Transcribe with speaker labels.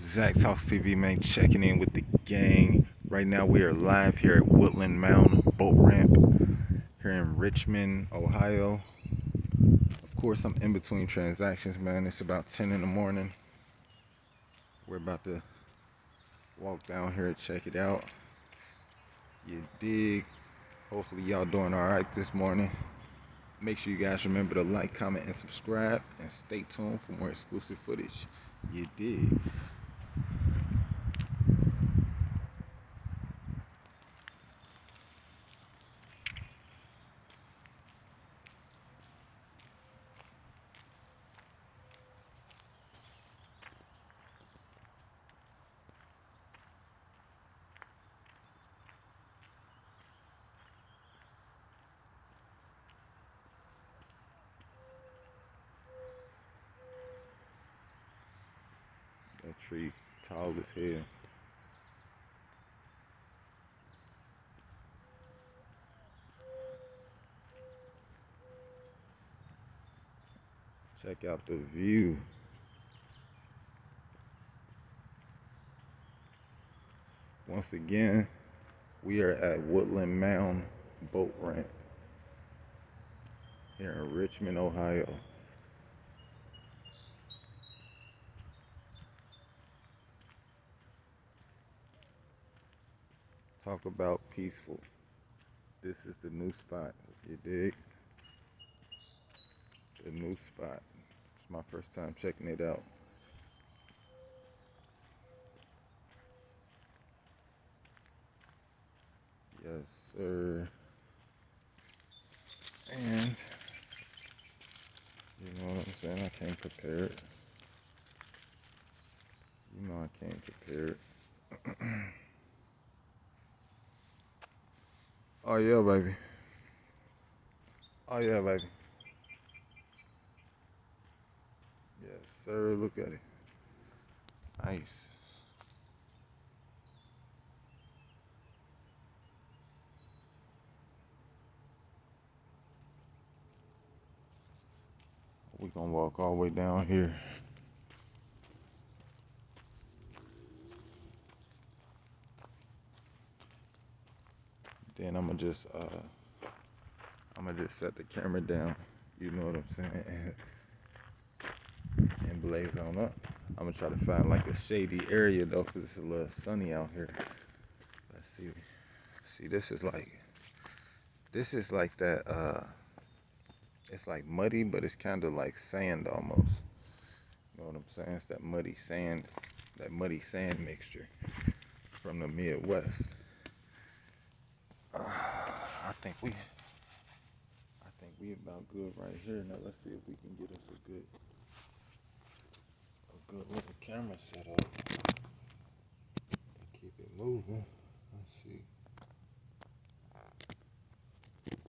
Speaker 1: Zach Talks TV, man, checking in with the gang. Right now we are live here at Woodland Mound boat ramp here in Richmond, Ohio. Of course, I'm in between transactions, man. It's about 10 in the morning. We're about to walk down here and check it out. You dig? Hopefully y'all doing all right this morning. Make sure you guys remember to like, comment, and subscribe, and stay tuned for more exclusive footage. You dig? That tree tall as hell. Check out the view. Once again, we are at Woodland Mound boat ramp here in Richmond, Ohio. Talk about peaceful. This is the new spot, you dig? The new spot. It's my first time checking it out. Yes, sir. And you know what I'm saying? I came prepared. You know I came prepared. Oh yeah, baby. Oh yeah, baby. Yes, sir. Look at it. Nice. We're gonna walk all the way down here. Then I'm gonna just set the camera down. You know what I'm saying? And blaze on up. I'm gonna try to find like a shady area though, cause it's a little sunny out here. Let's see. See, this is like that. It's like muddy, but it's kind of like sand almost. You know what I'm saying? It's that muddy sand mixture from the Midwest. I think we about good right here. Now let's see if we can get us a good little camera set up and keep it moving.